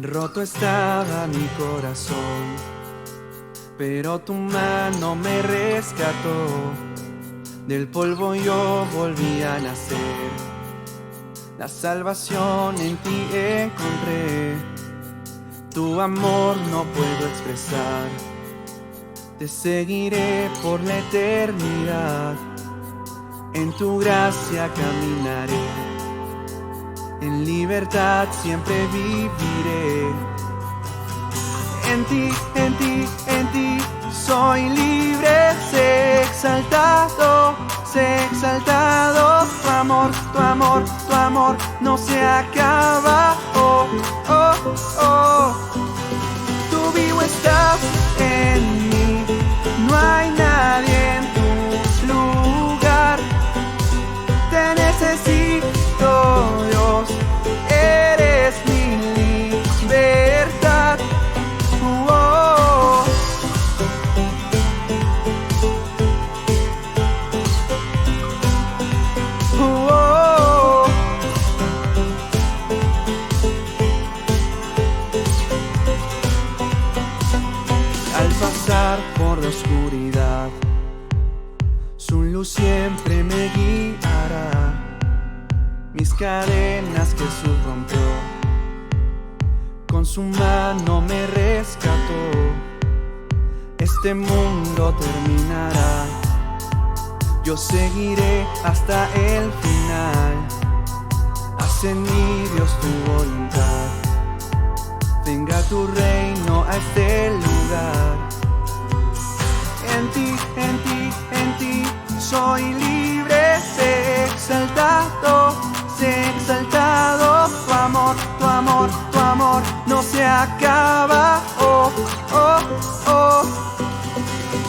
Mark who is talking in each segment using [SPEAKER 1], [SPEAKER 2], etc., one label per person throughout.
[SPEAKER 1] Roto estaba mi corazón, pero tu mano me rescató. Del polvo yo volví a nacer. La salvación en ti encontré. Tu amor no puedo expresar. Te seguiré por la eternidad. En tu gracia caminaré. En libertad siempre viviré. En ti, en ti, en ti soy libre. Sé exaltado, sé exaltado. Tu amor, tu amor, tu amor no se acaba. Oh, oh, oh. Tú vivo estás en mí. No hay nadie en tu lugar. Te necesito, Dios. Eres mi libertad. Oh. Oh. Al pasar por la oscuridad, su luz siempre me guiará. Mis cadenas Jesús rompió, con su mano me rescató. Este mundo terminará, yo seguiré hasta el final. Haz en mí, Dios, tu voluntad. Venga tu reino a este lugar. En ti, en ti, en ti soy libre. Sé exaltado, sé exaltado. Tu amor, tu amor, tu amor no se acaba. Oh, oh, oh.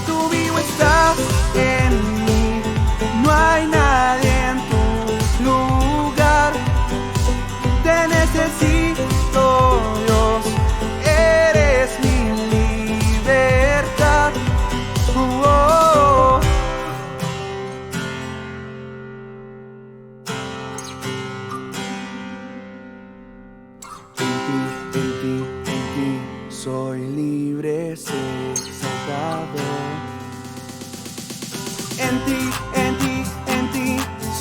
[SPEAKER 1] Tú vivo estás en mí. No hay nadie en tu lugar. Te necesito, Dios. Eres mi libertad. Oh, oh. En ti soy libre, sé exaltado. En ti, en ti, en ti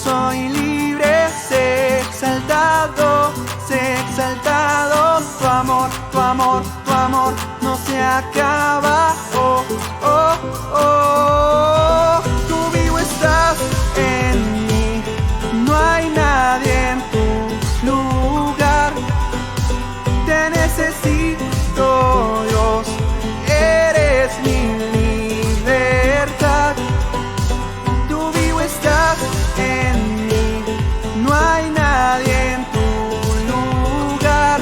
[SPEAKER 1] soy libre, sé exaltado, sé exaltado. Tu amor, tu amor, tu amor no se acaba. Oh, oh, oh. Tú vivo estás en mí. No hay nadie en tu lugar. Te necesito, Dios. Eres mi libertad. Tú vivo estás en mí. No hay nadie en tu lugar.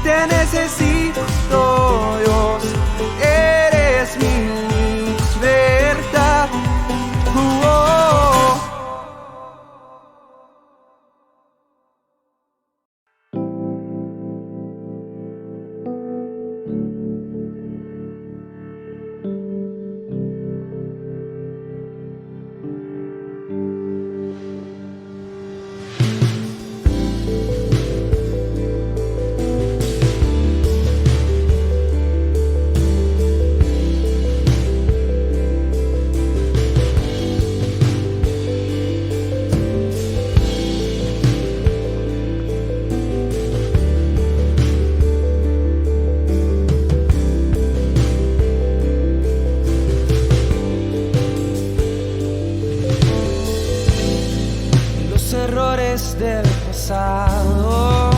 [SPEAKER 1] Te necesito, Dios. Eres mi libertad. Oh, oh.
[SPEAKER 2] Los errores del pasado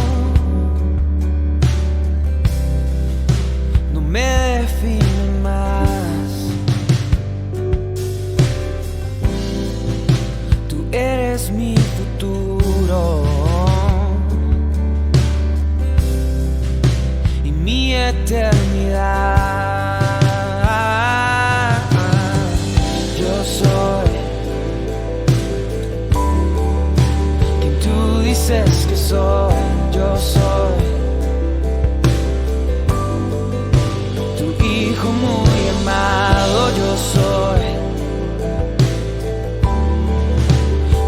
[SPEAKER 2] no me definen más. Tú eres mi futuro y mi eternidad. Yo soy quien tú dices que soy. Yo soy tu hijo muy amado. Yo soy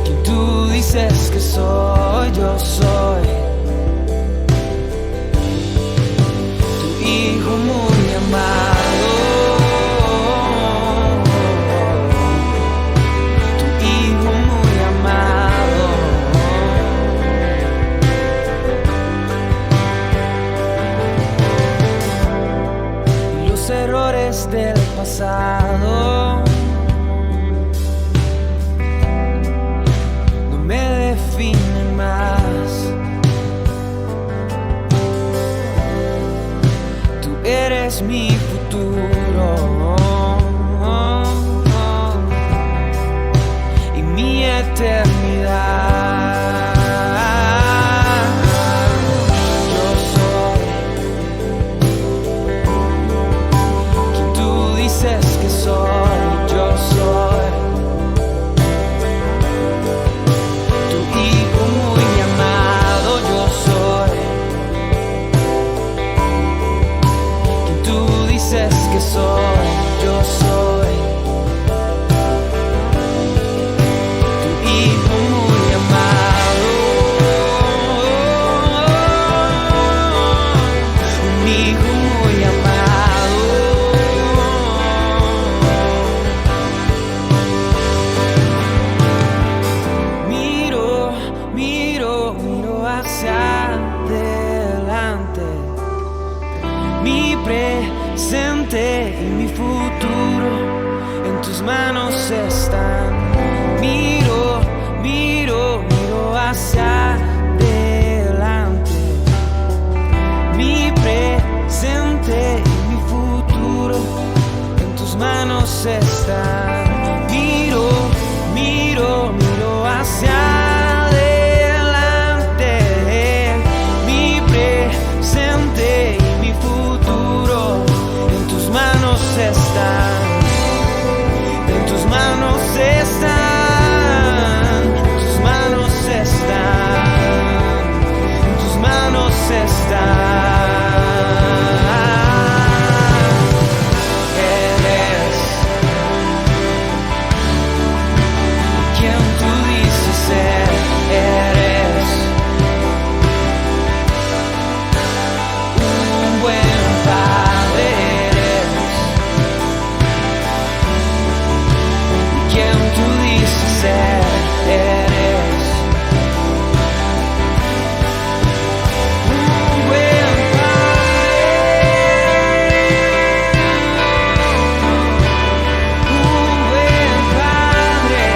[SPEAKER 2] quien tú dices que soy. Yo soy cosas del pasado no me definen más. Tú eres mi futuro y mi eternidad. Y mi futuro en tus manos están. Miro hacia adelante. Mi presente y mi futuro en tus manos están. Miro hacia adelante. Mi presente y mi futuro en tus manos están, en tus manos están, en tus manos están, en tus manos están. Eres quien tú dices ser, eres un buen padre. Eres un buen padre,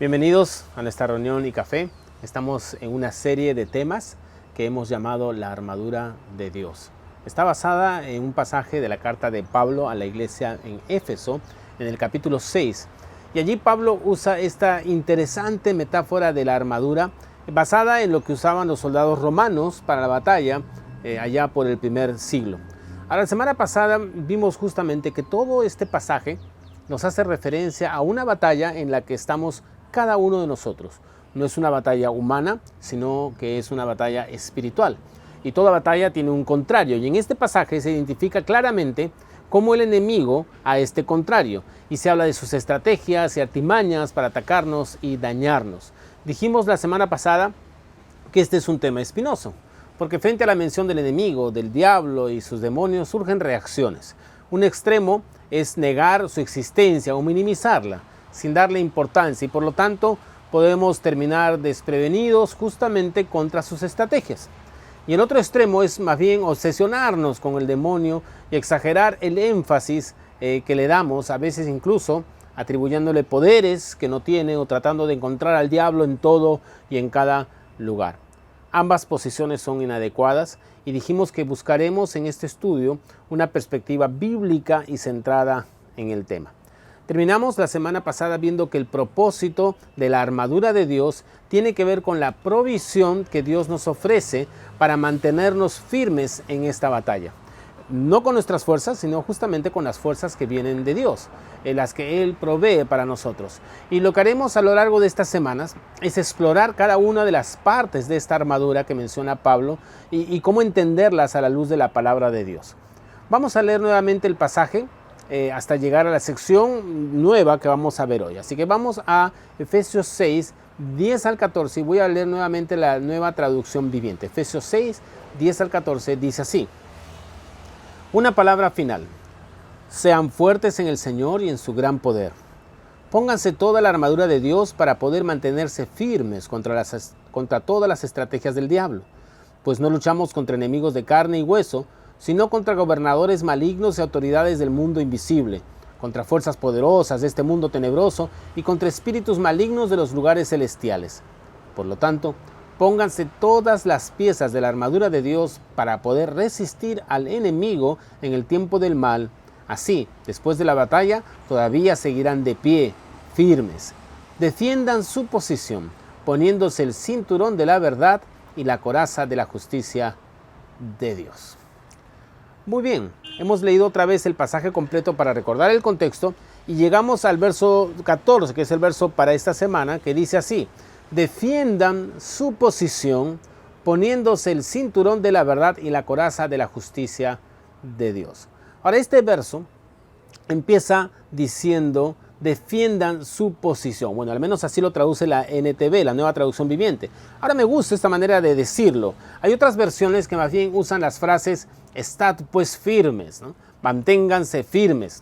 [SPEAKER 3] Bienvenidos a nuestra reunión y café. Estamos en una serie de temas que hemos llamado la armadura de Dios. Está basada en un pasaje de la carta de Pablo a la iglesia en Éfeso, en el capítulo 6. Y allí Pablo usa esta interesante metáfora de la armadura basada en lo que usaban los soldados romanos para la batalla allá por el primer siglo. La semana pasada vimos justamente que todo este pasaje nos hace referencia a una batalla en la que estamos cada uno de nosotros. No es una batalla humana, sino que es una batalla espiritual. Y toda batalla tiene un contrario. Y en este pasaje se identifica claramente como el enemigo a este contrario. Y se habla de sus estrategias y artimañas para atacarnos y dañarnos. Dijimos la semana pasada que este es un tema espinoso, porque frente a la mención del enemigo, del diablo y sus demonios surgen reacciones. Un extremo es negar su existencia o minimizarla, sin darle importancia, y por lo tanto podemos terminar desprevenidos justamente contra sus estrategias. Y el otro extremo es más bien obsesionarnos con el demonio y exagerar el énfasis que le damos, a veces incluso atribuyéndole poderes que no tiene o tratando de encontrar al diablo en todo y en cada lugar. Ambas posiciones son inadecuadas y dijimos que buscaremos en este estudio una perspectiva bíblica y centrada en el tema. Terminamos la semana pasada viendo que el propósito de la armadura de Dios tiene que ver con la provisión que Dios nos ofrece para mantenernos firmes en esta batalla. No con nuestras fuerzas, sino justamente con las fuerzas que vienen de Dios, las que Él provee para nosotros. Y lo que haremos a lo largo de estas semanas es explorar cada una de las partes de esta armadura que menciona Pablo y cómo entenderlas a la luz de la palabra de Dios. Vamos a leer nuevamente el pasaje hasta llegar a la sección nueva que vamos a ver hoy. Así que vamos a Efesios 6, 10 al 14 y voy a leer nuevamente la nueva traducción viviente. Efesios 6, 10 al 14 dice así. Una palabra final. Sean fuertes en el Señor y en su gran poder. Pónganse toda la armadura de Dios para poder mantenerse firmes contra todas las estrategias del diablo. Pues no luchamos contra enemigos de carne y hueso, sino contra gobernadores malignos y autoridades del mundo invisible, contra fuerzas poderosas de este mundo tenebroso y contra espíritus malignos de los lugares celestiales. Por lo tanto, pónganse todas las piezas de la armadura de Dios para poder resistir al enemigo en el tiempo del mal. Así, después de la batalla, todavía seguirán de pie, firmes. Defiendan su posición, poniéndose el cinturón de la verdad y la coraza de la justicia de Dios. Muy bien, hemos leído otra vez el pasaje completo para recordar el contexto y llegamos al verso 14, que es el verso para esta semana, que dice así. Defiendan su posición poniéndose el cinturón de la verdad y la coraza de la justicia de Dios. Ahora este verso empieza diciendo defiendan su posición. Bueno, al menos así lo traduce la NTV, la nueva traducción viviente. Ahora me gusta esta manera de decirlo. Hay otras versiones que más bien usan las frases estad pues firmes, ¿no? Manténganse firmes,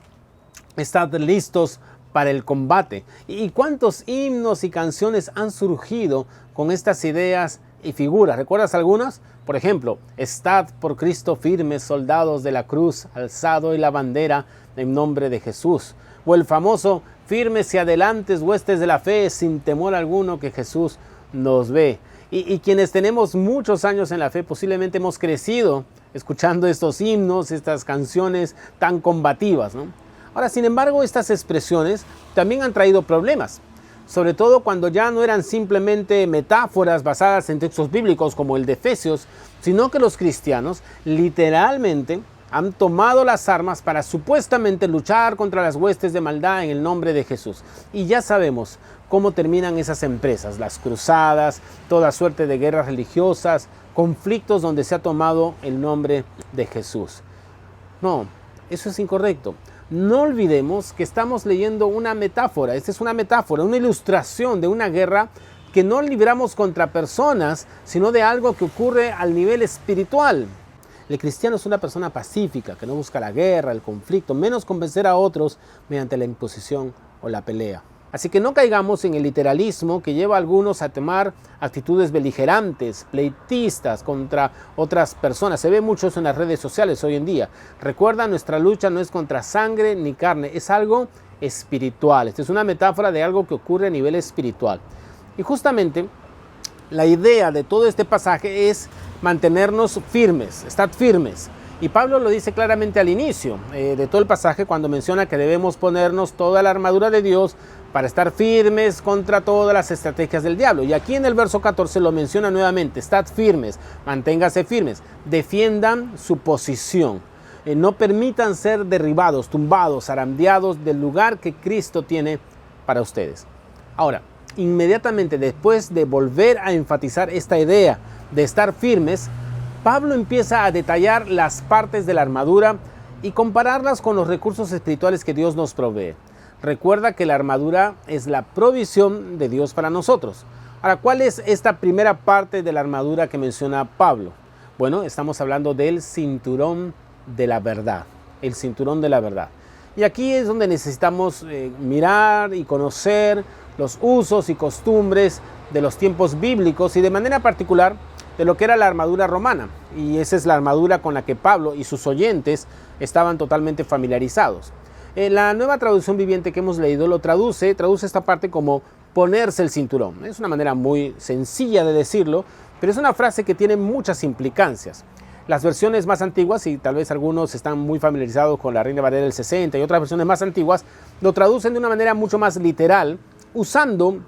[SPEAKER 3] estad listos para el combate. ¿Y cuántos himnos y canciones han surgido con estas ideas y figuras? ¿Recuerdas algunas? Por ejemplo, estad por Cristo firmes, soldados de la cruz, alzado y la bandera en nombre de Jesús. O el famoso, firmes y adelantes, huestes de la fe, sin temor alguno que Jesús nos ve. Y quienes tenemos muchos años en la fe, posiblemente hemos crecido escuchando estos himnos, estas canciones tan combativas, ¿no? Ahora, sin embargo, estas expresiones también han traído problemas, sobre todo cuando ya no eran simplemente metáforas basadas en textos bíblicos como el de Efesios, sino que los cristianos literalmente han tomado las armas para supuestamente luchar contra las huestes de maldad en el nombre de Jesús. Y ya sabemos cómo terminan esas empresas, las cruzadas, toda suerte de guerras religiosas, conflictos donde se ha tomado el nombre de Jesús. No, eso es incorrecto. No olvidemos que estamos leyendo una metáfora. Esta es una metáfora, una ilustración de una guerra que no libramos contra personas, sino de algo que ocurre al nivel espiritual. El cristiano es una persona pacífica, que no busca la guerra, el conflicto, menos convencer a otros mediante la imposición o la pelea. Así que no caigamos en el literalismo que lleva a algunos a tomar actitudes beligerantes, pleitistas contra otras personas. Se ve mucho eso en las redes sociales hoy en día. Recuerda, nuestra lucha no es contra sangre ni carne, es algo espiritual. Esta es una metáfora de algo que ocurre a nivel espiritual. Y justamente la idea de todo este pasaje es mantenernos firmes, estad firmes. Y Pablo lo dice claramente al inicio de todo el pasaje cuando menciona que debemos ponernos toda la armadura de Dios para estar firmes contra todas las estrategias del diablo. Y aquí en el verso 14 lo menciona nuevamente, estad firmes, manténgase firmes, defiendan su posición. No permitan ser derribados, tumbados, zarandeados del lugar que Cristo tiene para ustedes. Ahora, inmediatamente después de volver a enfatizar esta idea de estar firmes, Pablo empieza a detallar las partes de la armadura y compararlas con los recursos espirituales que Dios nos provee. Recuerda que la armadura es la provisión de Dios para nosotros. Ahora, ¿cuál es esta primera parte de la armadura que menciona Pablo? Bueno, estamos hablando del cinturón de la verdad. El cinturón de la verdad. Y aquí es donde necesitamos mirar y conocer los usos y costumbres de los tiempos bíblicos y de manera particular de lo que era la armadura romana. Y esa es la armadura con la que Pablo y sus oyentes estaban totalmente familiarizados. La nueva traducción viviente que hemos leído lo traduce esta parte como ponerse el cinturón. Es una manera muy sencilla de decirlo, pero es una frase que tiene muchas implicancias. Las versiones más antiguas, y tal vez algunos están muy familiarizados con la Reina Valera del 60 y otras versiones más antiguas, lo traducen de una manera mucho más literal, usando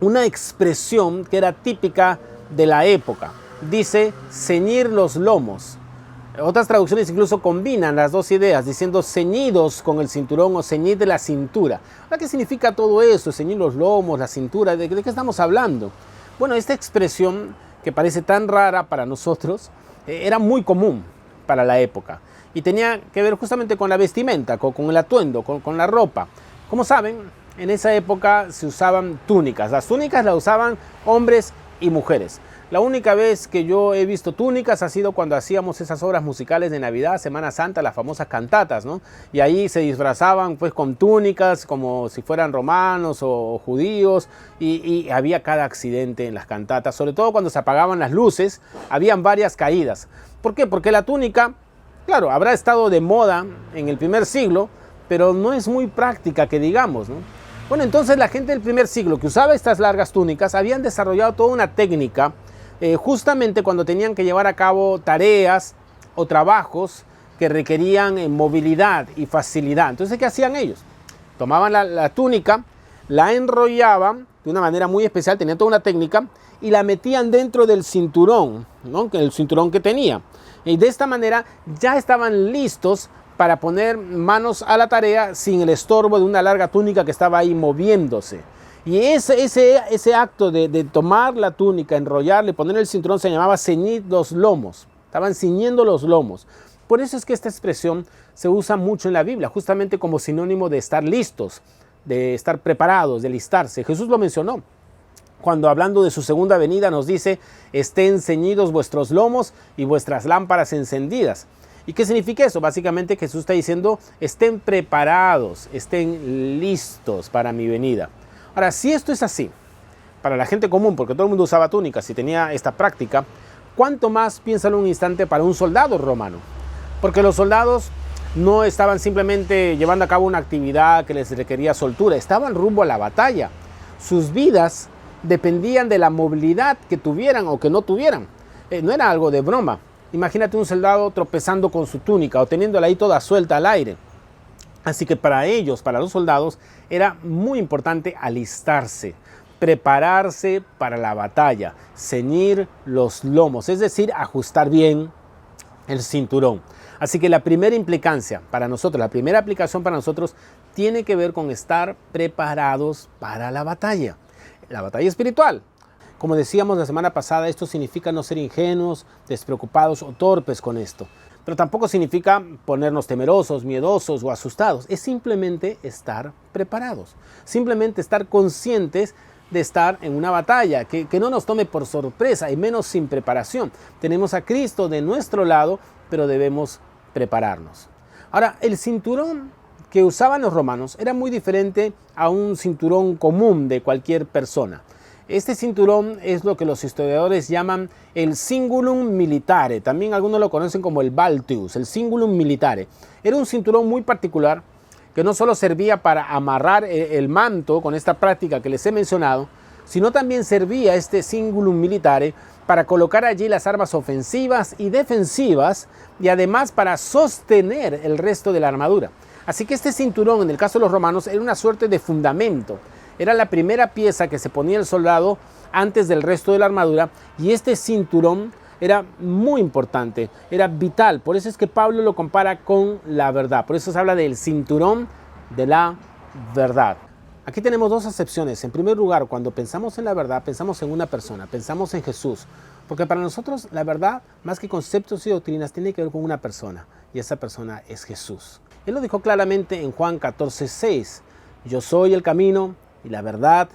[SPEAKER 3] una expresión que era típica de la época. Dice ceñir los lomos. Otras traducciones incluso combinan las dos ideas, diciendo ceñidos con el cinturón o ceñir de la cintura. ¿Ahora qué significa todo eso? Ceñir los lomos, la cintura, ¿de qué estamos hablando? Bueno, esta expresión que parece tan rara para nosotros, era muy común para la época y tenía que ver justamente con la vestimenta, con el atuendo, con la ropa. Como saben, en esa época se usaban túnicas. Las túnicas las usaban hombres y mujeres. La única vez que yo he visto túnicas ha sido cuando hacíamos esas obras musicales de Navidad, Semana Santa, las famosas cantatas, ¿no? Y ahí se disfrazaban pues con túnicas como si fueran romanos o judíos y había cada accidente en las cantatas, sobre todo cuando se apagaban las luces, habían varias caídas. ¿Por qué? Porque la túnica, claro, habrá estado de moda en el primer siglo, pero no es muy práctica que digamos, ¿no? Bueno, entonces la gente del primer siglo que usaba estas largas túnicas habían desarrollado toda una técnica justamente cuando tenían que llevar a cabo tareas o trabajos que requerían movilidad y facilidad. Entonces, ¿qué hacían ellos? Tomaban la túnica, la enrollaban de una manera muy especial, tenían toda una técnica, y la metían dentro del cinturón, ¿no? El cinturón que tenía. Y de esta manera ya estaban listos para poner manos a la tarea sin el estorbo de una larga túnica que estaba ahí moviéndose. Y ese acto de tomar la túnica, enrollarle, poner el cinturón se llamaba ceñir los lomos. Estaban ciñendo los lomos. Por eso es que esta expresión se usa mucho en la Biblia, justamente como sinónimo de estar listos, de estar preparados, de listarse. Jesús lo mencionó cuando hablando de su segunda venida nos dice: estén ceñidos vuestros lomos y vuestras lámparas encendidas. ¿Y qué significa eso? Básicamente Jesús está diciendo: estén preparados, estén listos para mi venida. Ahora, si esto es así, para la gente común, porque todo el mundo usaba túnicas y tenía esta práctica, ¿cuánto más, piénsalo un instante, para un soldado romano? Porque los soldados no estaban simplemente llevando a cabo una actividad que les requería soltura, estaban rumbo a la batalla. Sus vidas dependían de la movilidad que tuvieran o que no tuvieran. No era algo de broma. Imagínate un soldado tropezando con su túnica o teniéndola ahí toda suelta al aire. Así que para ellos, para los soldados, era muy importante alistarse, prepararse para la batalla, ceñir los lomos, es decir, ajustar bien el cinturón. Así que la primera implicancia para nosotros, la primera aplicación para nosotros tiene que ver con estar preparados para la batalla espiritual. Como decíamos la semana pasada, esto significa no ser ingenuos, despreocupados o torpes con esto. Pero tampoco significa ponernos temerosos, miedosos o asustados. Es simplemente estar preparados. Simplemente estar conscientes de estar en una batalla, que no nos tome por sorpresa y menos sin preparación. Tenemos a Cristo de nuestro lado, pero debemos prepararnos. Ahora, el cinturón que usaban los romanos era muy diferente a un cinturón común de cualquier persona. Este cinturón es lo que los historiadores llaman el cingulum militare. También algunos lo conocen como el balteus, el cingulum militare. Era un cinturón muy particular que no solo servía para amarrar el manto con esta práctica que les he mencionado, sino también servía este cingulum militare para colocar allí las armas ofensivas y defensivas y además para sostener el resto de la armadura. Así que este cinturón, en el caso de los romanos, era una suerte de fundamento. Era la primera pieza que se ponía el soldado antes del resto de la armadura, y este cinturón era muy importante, era vital. Por eso es que Pablo lo compara con la verdad. Por eso se habla del cinturón de la verdad. Aquí tenemos dos acepciones. En primer lugar, cuando pensamos en la verdad, pensamos en una persona, pensamos en Jesús. Porque para nosotros la verdad, más que conceptos y doctrinas, tiene que ver con una persona. Y esa persona es Jesús. Él lo dijo claramente en Juan 14:6. Yo soy el camino y la verdad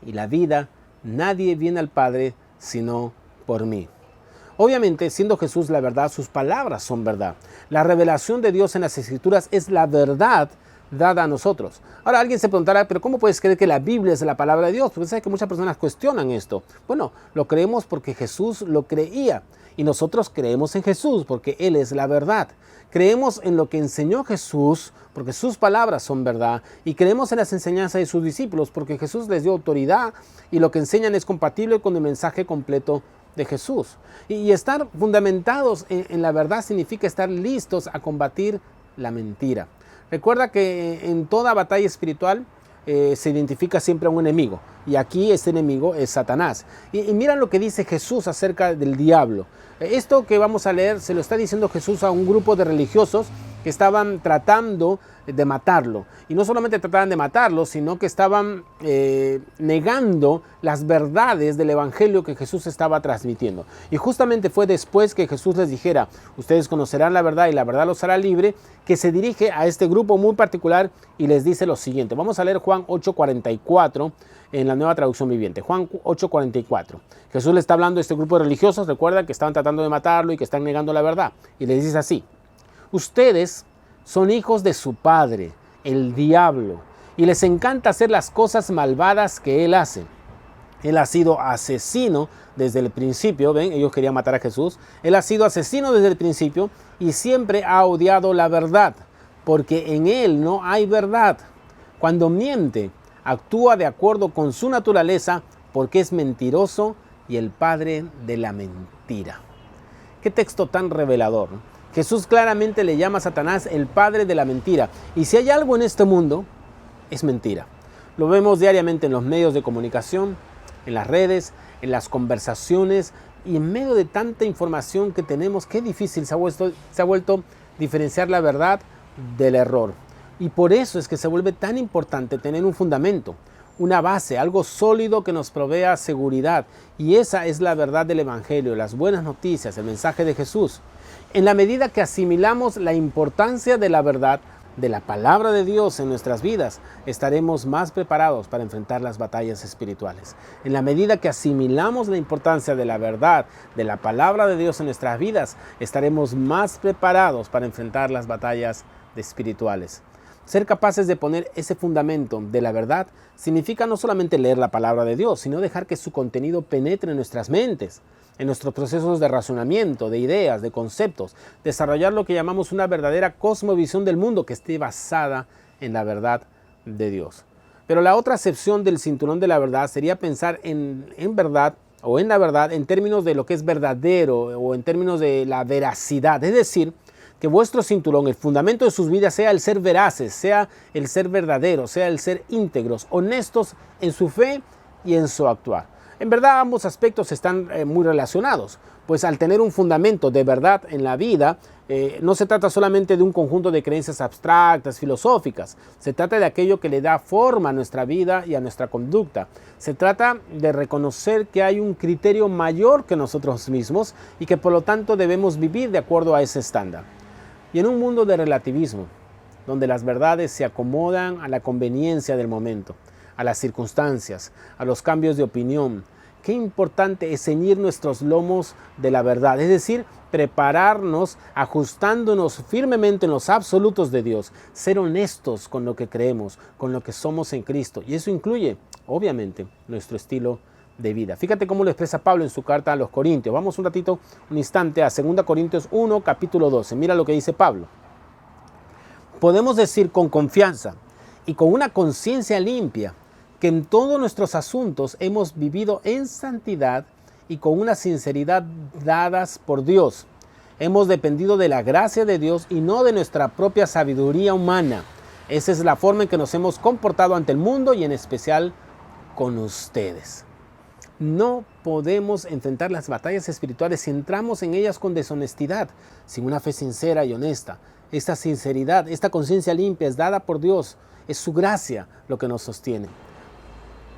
[SPEAKER 3] y la vida. Nadie viene al Padre sino por mí. Obviamente, siendo Jesús la verdad, sus palabras son verdad. La revelación de Dios en las Escrituras es la verdad dada a nosotros. Ahora alguien se preguntará, pero ¿cómo puedes creer que la Biblia es la palabra de Dios? Porque sabes que muchas personas cuestionan esto. Bueno, lo creemos porque Jesús lo creía. Y nosotros creemos en Jesús porque Él es la verdad. Creemos en lo que enseñó Jesús porque sus palabras son verdad. Y creemos en las enseñanzas de sus discípulos porque Jesús les dio autoridad y lo que enseñan es compatible con el mensaje completo de Jesús. Y estar fundamentados en la verdad significa estar listos a combatir la mentira. Recuerda que en toda batalla espiritual se identifica siempre a un enemigo. Y aquí este enemigo es Satanás. Y mira lo que dice Jesús acerca del diablo. Esto que vamos a leer se lo está diciendo Jesús a un grupo de religiosos que estaban tratando de matarlo. Y no solamente trataban de matarlo, sino que estaban negando las verdades del evangelio que Jesús estaba transmitiendo. Y justamente fue después que Jesús les dijera, ustedes conocerán la verdad y la verdad los hará libre, que se dirige a este grupo muy particular y les dice lo siguiente. Vamos a leer Juan 8:44 en la Nueva Traducción Viviente. Juan 8:44. Jesús le está hablando a este grupo de religiosos, recuerda que estaban tratando de matarlo y que están negando la verdad. Y les dice así, ustedes son hijos de su padre, el diablo, y les encanta hacer las cosas malvadas que él hace. Él ha sido asesino desde el principio, ven, ellos querían matar a Jesús. Él ha sido asesino desde el principio y siempre ha odiado la verdad, porque en él no hay verdad. Cuando miente, actúa de acuerdo con su naturaleza, porque es mentiroso y el padre de la mentira. Qué texto tan revelador, ¿no? Jesús claramente le llama a Satanás el padre de la mentira. Y si hay algo en este mundo, es mentira. Lo vemos diariamente en los medios de comunicación, en las redes, en las conversaciones y en medio de tanta información que tenemos, qué difícil se ha vuelto diferenciar la verdad del error. Y por eso es que se vuelve tan importante tener un fundamento, una base, algo sólido que nos provea seguridad. Y esa es la verdad del evangelio, las buenas noticias, el mensaje de Jesús. En la medida que asimilamos la importancia de la verdad, de la palabra de Dios en nuestras vidas, estaremos más preparados para enfrentar las batallas espirituales. En la medida que asimilamos la importancia de la verdad, de la palabra de Dios en nuestras vidas, estaremos más preparados para enfrentar las batallas espirituales. Ser capaces de poner ese fundamento de la verdad significa no solamente leer la palabra de Dios, sino dejar que su contenido penetre en nuestras mentes, en nuestros procesos de razonamiento, de ideas, de conceptos, desarrollar lo que llamamos una verdadera cosmovisión del mundo que esté basada en la verdad de Dios. Pero la otra acepción del cinturón de la verdad sería pensar en verdad o en la verdad en términos de lo que es verdadero o en términos de la veracidad, es decir, que vuestro cinturón, el fundamento de sus vidas, sea el ser veraces, sea el ser verdadero, sea el ser íntegros, honestos en su fe y en su actuar. En verdad, ambos aspectos están muy relacionados, pues al tener un fundamento de verdad en la vida, no se trata solamente de un conjunto de creencias abstractas, filosóficas. Se trata de aquello que le da forma a nuestra vida y a nuestra conducta. Se trata de reconocer que hay un criterio mayor que nosotros mismos y que por lo tanto debemos vivir de acuerdo a ese estándar. Y en un mundo de relativismo, donde las verdades se acomodan a la conveniencia del momento, a las circunstancias, a los cambios de opinión, qué importante es ceñir nuestros lomos de la verdad, es decir, prepararnos ajustándonos firmemente en los absolutos de Dios, ser honestos con lo que creemos, con lo que somos en Cristo. Y eso incluye, obviamente, nuestro estilo de vida. Fíjate cómo lo expresa Pablo en su carta a los Corintios. Vamos un instante a 2 Corintios 1, capítulo 12. Mira lo que dice Pablo. Podemos decir con confianza y con una conciencia limpia que en todos nuestros asuntos hemos vivido en santidad y con una sinceridad dadas por Dios. Hemos dependido de la gracia de Dios y no de nuestra propia sabiduría humana. Esa es la forma en que nos hemos comportado ante el mundo y en especial con ustedes. No podemos enfrentar las batallas espirituales si entramos en ellas con deshonestidad, sin una fe sincera y honesta. Esta sinceridad, esta conciencia limpia es dada por Dios, es su gracia lo que nos sostiene.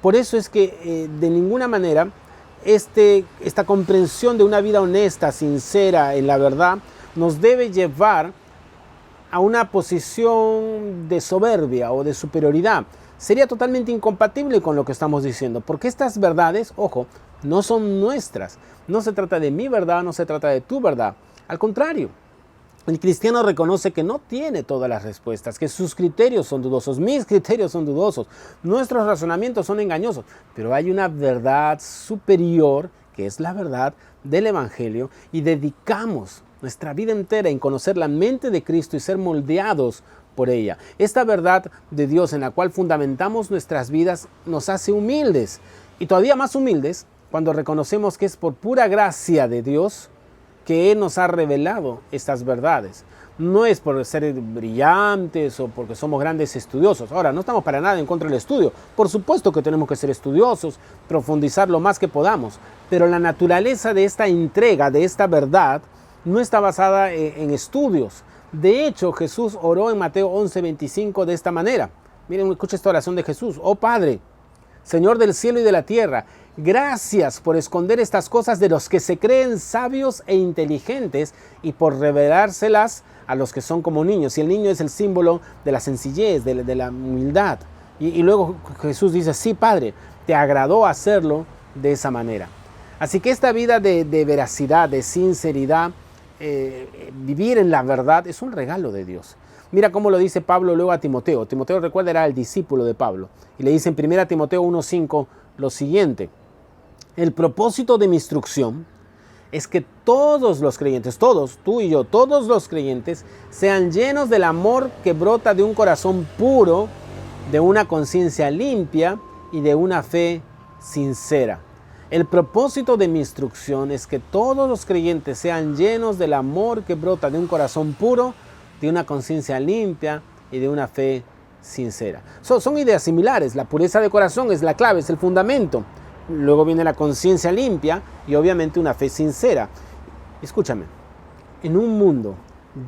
[SPEAKER 3] Por eso es que de ninguna manera esta comprensión de una vida honesta, sincera en la verdad, nos debe llevar a una posición de soberbia o de superioridad. Sería totalmente incompatible con lo que estamos diciendo, porque estas verdades, ojo, no son nuestras. No se trata de mi verdad, no se trata de tu verdad. Al contrario, el cristiano reconoce que no tiene todas las respuestas, que sus criterios son dudosos, mis criterios son dudosos, nuestros razonamientos son engañosos, pero hay una verdad superior, que es la verdad del Evangelio, y dedicamos nuestra vida entera en conocer la mente de Cristo y ser moldeados por ella. Esta verdad de Dios en la cual fundamentamos nuestras vidas nos hace humildes y todavía más humildes cuando reconocemos que es por pura gracia de Dios que Él nos ha revelado estas verdades. No es por ser brillantes o porque somos grandes estudiosos. Ahora, no estamos para nada en contra del estudio. Por supuesto que tenemos que ser estudiosos, profundizar lo más que podamos. Pero la naturaleza de esta entrega, de esta verdad, no está basada en estudios. De hecho, Jesús oró en Mateo 11:25 de esta manera. Miren, escucha esta oración de Jesús. Oh Padre, Señor del cielo y de la tierra, gracias por esconder estas cosas de los que se creen sabios e inteligentes y por revelárselas a los que son como niños. Y el niño es el símbolo de la sencillez, de la humildad. Y luego Jesús dice, sí, Padre, te agradó hacerlo de esa manera. Así que esta vida de veracidad, de sinceridad, vivir en la verdad es un regalo de Dios. Mira cómo lo dice Pablo luego a Timoteo. Timoteo, recuerda, era el discípulo de Pablo. Y le dice en 1 Timoteo 1:5 lo siguiente. El propósito de mi instrucción es que todos los creyentes, todos, tú y yo, todos los creyentes, sean llenos del amor que brota de un corazón puro, de una conciencia limpia y de una fe sincera. El propósito de mi instrucción es que todos los creyentes sean llenos del amor que brota de un corazón puro, de una conciencia limpia y de una fe sincera. Son ideas similares. La pureza de corazón es la clave, es el fundamento. Luego viene la conciencia limpia y obviamente una fe sincera. Escúchame, en un mundo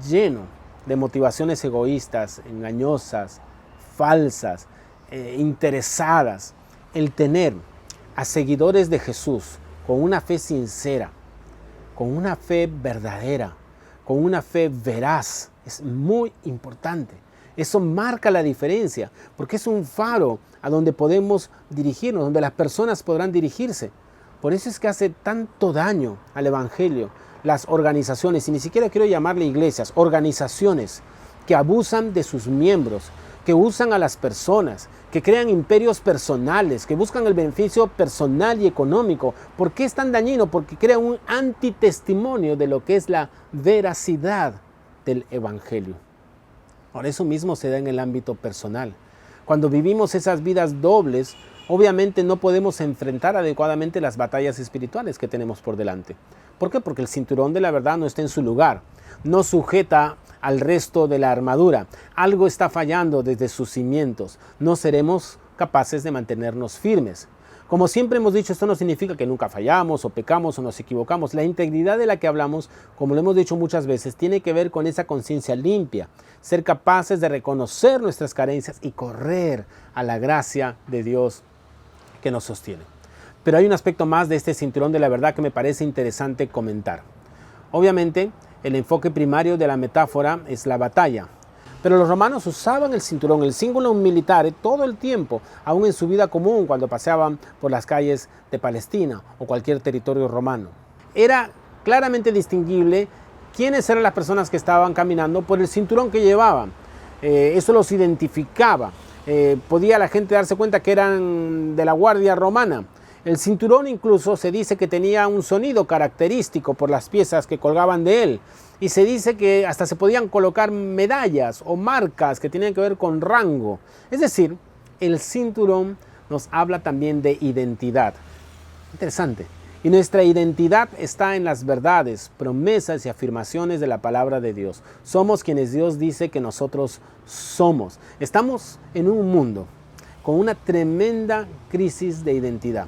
[SPEAKER 3] lleno de motivaciones egoístas, engañosas, falsas, interesadas, el tener a seguidores de Jesús con una fe sincera, con una fe verdadera, con una fe veraz, es muy importante. Eso marca la diferencia, porque es un faro a donde podemos dirigirnos, donde las personas podrán dirigirse. Por eso es que hace tanto daño al Evangelio las organizaciones, y ni siquiera quiero llamarle iglesias, organizaciones que abusan de sus miembros, que usan a las personas, que crean imperios personales, que buscan el beneficio personal y económico. ¿Por qué es tan dañino? Porque crea un antitestimonio de lo que es la veracidad del Evangelio. Ahora, eso mismo se da en el ámbito personal. Cuando vivimos esas vidas dobles, obviamente no podemos enfrentar adecuadamente las batallas espirituales que tenemos por delante. ¿Por qué? Porque el cinturón de la verdad no está en su lugar, no sujeta al resto de la armadura. Algo está fallando desde sus cimientos. No seremos capaces de mantenernos firmes. Como siempre hemos dicho, esto no significa que nunca fallamos o pecamos o nos equivocamos. La integridad de la que hablamos, como lo hemos dicho muchas veces, tiene que ver con esa conciencia limpia, ser capaces de reconocer nuestras carencias y correr a la gracia de Dios que nos sostiene. Pero hay un aspecto más de este cinturón de la verdad que me parece interesante comentar. Obviamente, el enfoque primario de la metáfora es la batalla. Pero los romanos usaban el cinturón, el símbolo militar, todo el tiempo, aún en su vida común, cuando paseaban por las calles de Palestina o cualquier territorio romano. Era claramente distinguible quiénes eran las personas que estaban caminando por el cinturón que llevaban. Eso los identificaba. Podía la gente darse cuenta que eran de la guardia romana. El cinturón incluso se dice que tenía un sonido característico por las piezas que colgaban de él. Y se dice que hasta se podían colocar medallas o marcas que tenían que ver con rango. Es decir, el cinturón nos habla también de identidad. Interesante. Y nuestra identidad está en las verdades, promesas y afirmaciones de la palabra de Dios. Somos quienes Dios dice que nosotros somos. Estamos en un mundo con una tremenda crisis de identidad.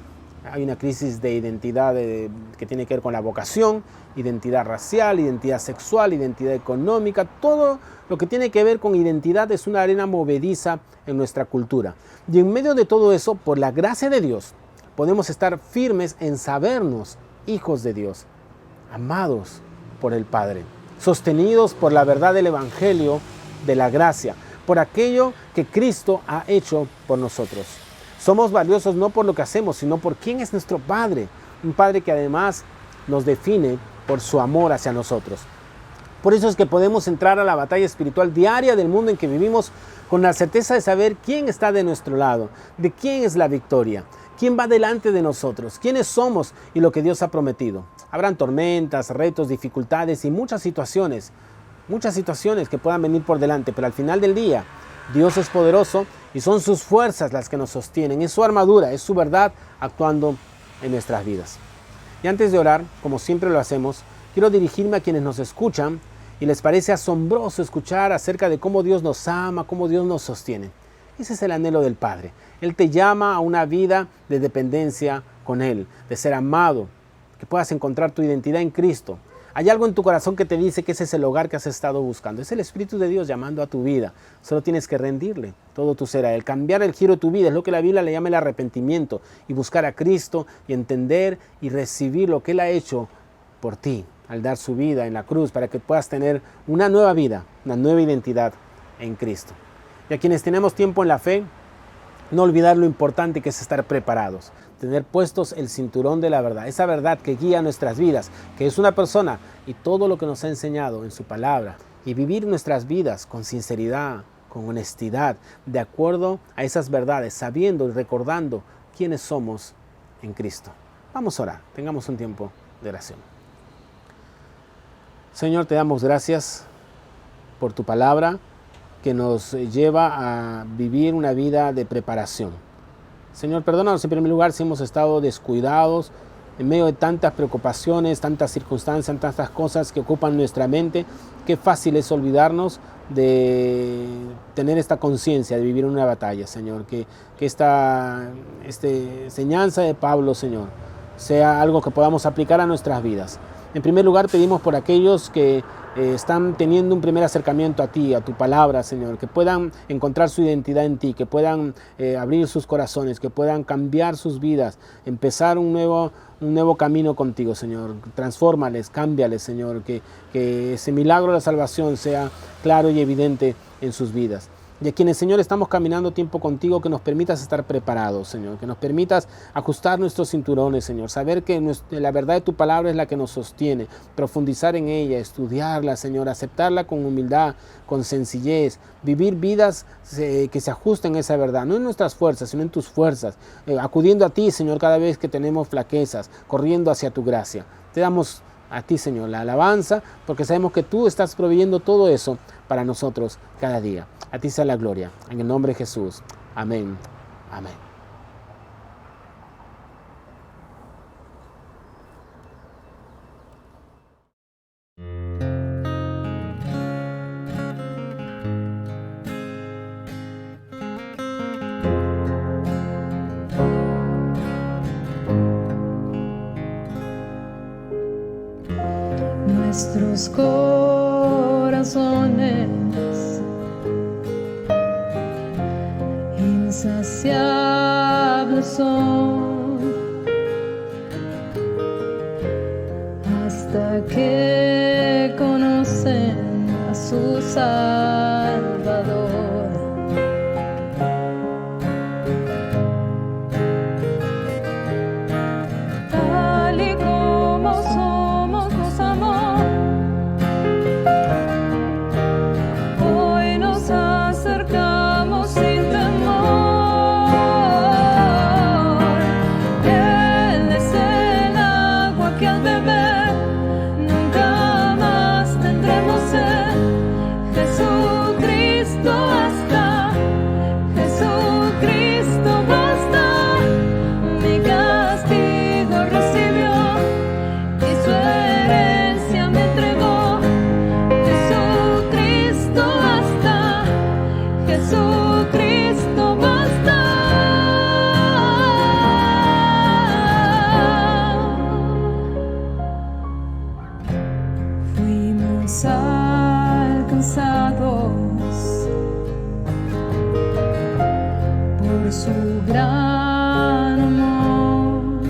[SPEAKER 3] Hay una crisis de identidad que tiene que ver con la vocación, identidad racial, identidad sexual, identidad económica. Todo lo que tiene que ver con identidad es una arena movediza en nuestra cultura. Y en medio de todo eso, por la gracia de Dios, podemos estar firmes en sabernos hijos de Dios, amados por el Padre, sostenidos por la verdad del Evangelio de la gracia, por aquello que Cristo ha hecho por nosotros. Somos valiosos no por lo que hacemos, sino por quién es nuestro Padre. Un Padre que además nos define por su amor hacia nosotros. Por eso es que podemos entrar a la batalla espiritual diaria del mundo en que vivimos con la certeza de saber quién está de nuestro lado, de quién es la victoria, quién va delante de nosotros, quiénes somos y lo que Dios ha prometido. Habrán tormentas, retos, dificultades y muchas situaciones que puedan venir por delante, pero al final del día, Dios es poderoso y son sus fuerzas las que nos sostienen, es su armadura, es su verdad actuando en nuestras vidas. Y antes de orar, como siempre lo hacemos, quiero dirigirme a quienes nos escuchan y les parece asombroso escuchar acerca de cómo Dios nos ama, cómo Dios nos sostiene. Ese es el anhelo del Padre. Él te llama a una vida de dependencia con Él, de ser amado, que puedas encontrar tu identidad en Cristo. Hay algo en tu corazón que te dice que ese es el hogar que has estado buscando. Es el Espíritu de Dios llamando a tu vida. Solo tienes que rendirle todo tu ser a Él. Cambiar el giro de tu vida es lo que la Biblia le llama el arrepentimiento. Y buscar a Cristo y entender y recibir lo que Él ha hecho por ti al dar su vida en la cruz para que puedas tener una nueva vida, una nueva identidad en Cristo. Y a quienes tenemos tiempo en la fe, no olvidar lo importante que es estar preparados. Tener puestos el cinturón de la verdad, esa verdad que guía nuestras vidas, que es una persona y todo lo que nos ha enseñado en su palabra. Y vivir nuestras vidas con sinceridad, con honestidad, de acuerdo a esas verdades, sabiendo y recordando quiénes somos en Cristo. Vamos a orar, tengamos un tiempo de oración. Señor, te damos gracias por tu palabra que nos lleva a vivir una vida de preparación. Señor, perdónanos en primer lugar si hemos estado descuidados en medio de tantas preocupaciones, tantas circunstancias, tantas cosas que ocupan nuestra mente. Qué fácil es olvidarnos de tener esta conciencia de vivir una batalla, Señor. Que esta enseñanza de Pablo, Señor, sea algo que podamos aplicar a nuestras vidas. En primer lugar, pedimos por aquellos que están teniendo un primer acercamiento a ti, a tu palabra, Señor, que puedan encontrar su identidad en ti, que puedan abrir sus corazones, que puedan cambiar sus vidas, empezar un nuevo camino contigo, Señor. Transfórmales, cámbiales, Señor, que ese milagro de la salvación sea claro y evidente en sus vidas. Y a quienes, Señor, estamos caminando tiempo contigo, que nos permitas estar preparados, Señor, que nos permitas ajustar nuestros cinturones, Señor, saber que la verdad de tu palabra es la que nos sostiene, profundizar en ella, estudiarla, Señor, aceptarla con humildad, con sencillez, vivir vidas que se ajusten a esa verdad, no en nuestras fuerzas, sino en tus fuerzas, acudiendo a ti, Señor, cada vez que tenemos flaquezas, corriendo hacia tu gracia. Te damos a ti, Señor, la alabanza, porque sabemos que tú estás proveyendo todo eso para nosotros cada día. A ti sea la gloria, en el nombre de Jesús. Amén. Amén.
[SPEAKER 4] Nuestros corazones insaciables son hasta que conocen a su Salvador. Tal y como somos, nos amó. Hoy nos acercamos sin temor. Él es el agua que al beber nunca más tendremos sed. Jesucristo basta, Jesucristo basta. Mi castigo recibió y su herencia me entregó. Jesucristo basta, Jesucristo basta. Fuimos alcanzados por su gran amor,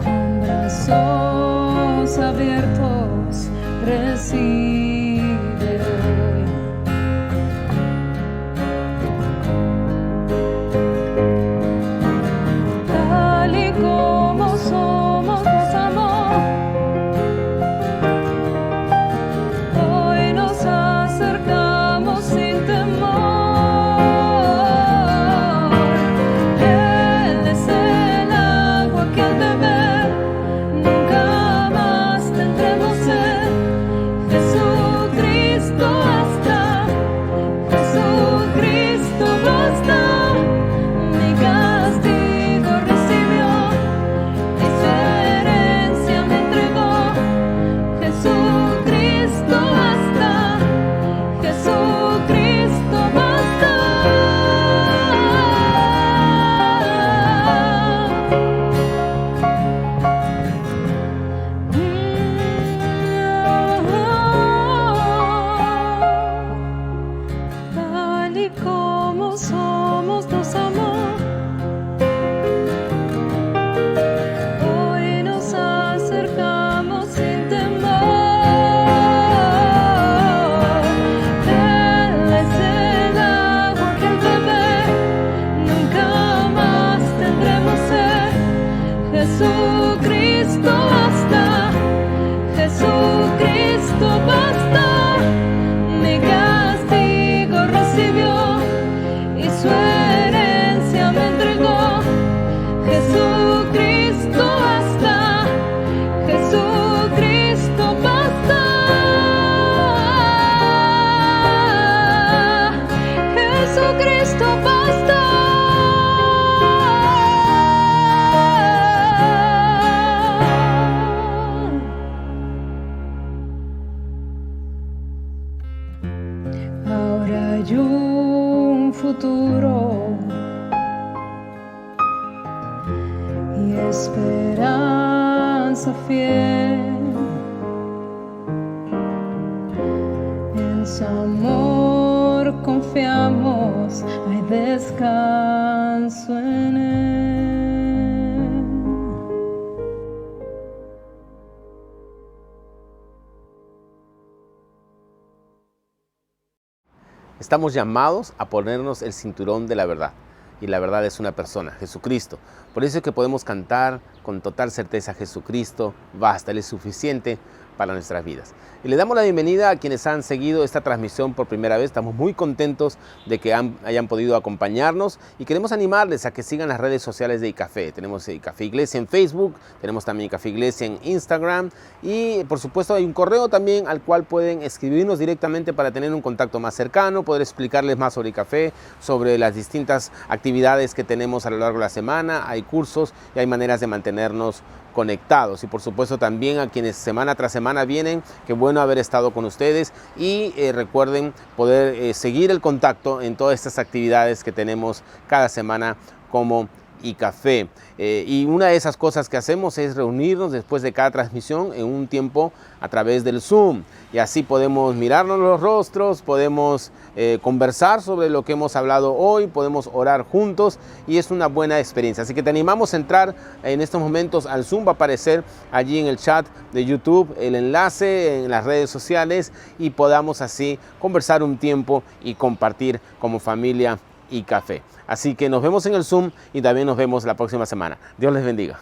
[SPEAKER 4] con brazos abiertos recibe hoy. Tal y como somos, nos amó. Hoy nos acercamos sin temor. tal y como somos nos amó. Hoy nos acercamos sin temor. Él es el agua que al beber nunca más tendremos sed. Jesucristo basta, Jesucristo basta. Mi castigo recibió y su herencia me entregó. Jesucristo basta, Jesucristo basta. Jesucristo basta. Ahora hay un futuro y esperanza fiel. En su amor confiamos, hay descanso en él.
[SPEAKER 3] Estamos llamados a ponernos el cinturón de la verdad. Y la verdad es una persona, Jesucristo. Por eso es que podemos cantar con total certeza: Jesucristo basta, Él es suficiente para nuestras vidas. Y le damos la bienvenida a quienes han seguido esta transmisión por primera vez. Estamos muy contentos de que hayan podido acompañarnos y queremos animarles a que sigan las redes sociales de ICAFE. Tenemos ICAFE Iglesia en Facebook, tenemos también ICAFE Iglesia en Instagram y por supuesto hay un correo también al cual pueden escribirnos directamente para tener un contacto más cercano, poder explicarles más sobre ICAFE, sobre las distintas actividades que tenemos a lo largo de la semana. Hay cursos y hay maneras de mantenernos conectados, y por supuesto también a quienes semana tras semana vienen, qué bueno haber estado con ustedes, y recuerden poder seguir el contacto en todas estas actividades que tenemos cada semana como ICAFE. Y una de esas cosas que hacemos es reunirnos después de cada transmisión en un tiempo a través del Zoom, y así podemos mirarnos los rostros, podemos conversar sobre lo que hemos hablado hoy, podemos orar juntos y es una buena experiencia. Así que te animamos a entrar en estos momentos al Zoom. Va a aparecer allí en el chat de YouTube el enlace en las redes sociales y podamos así conversar un tiempo y compartir como familia ICAFE. Así que nos vemos en el Zoom y también nos vemos la próxima semana. Dios les bendiga.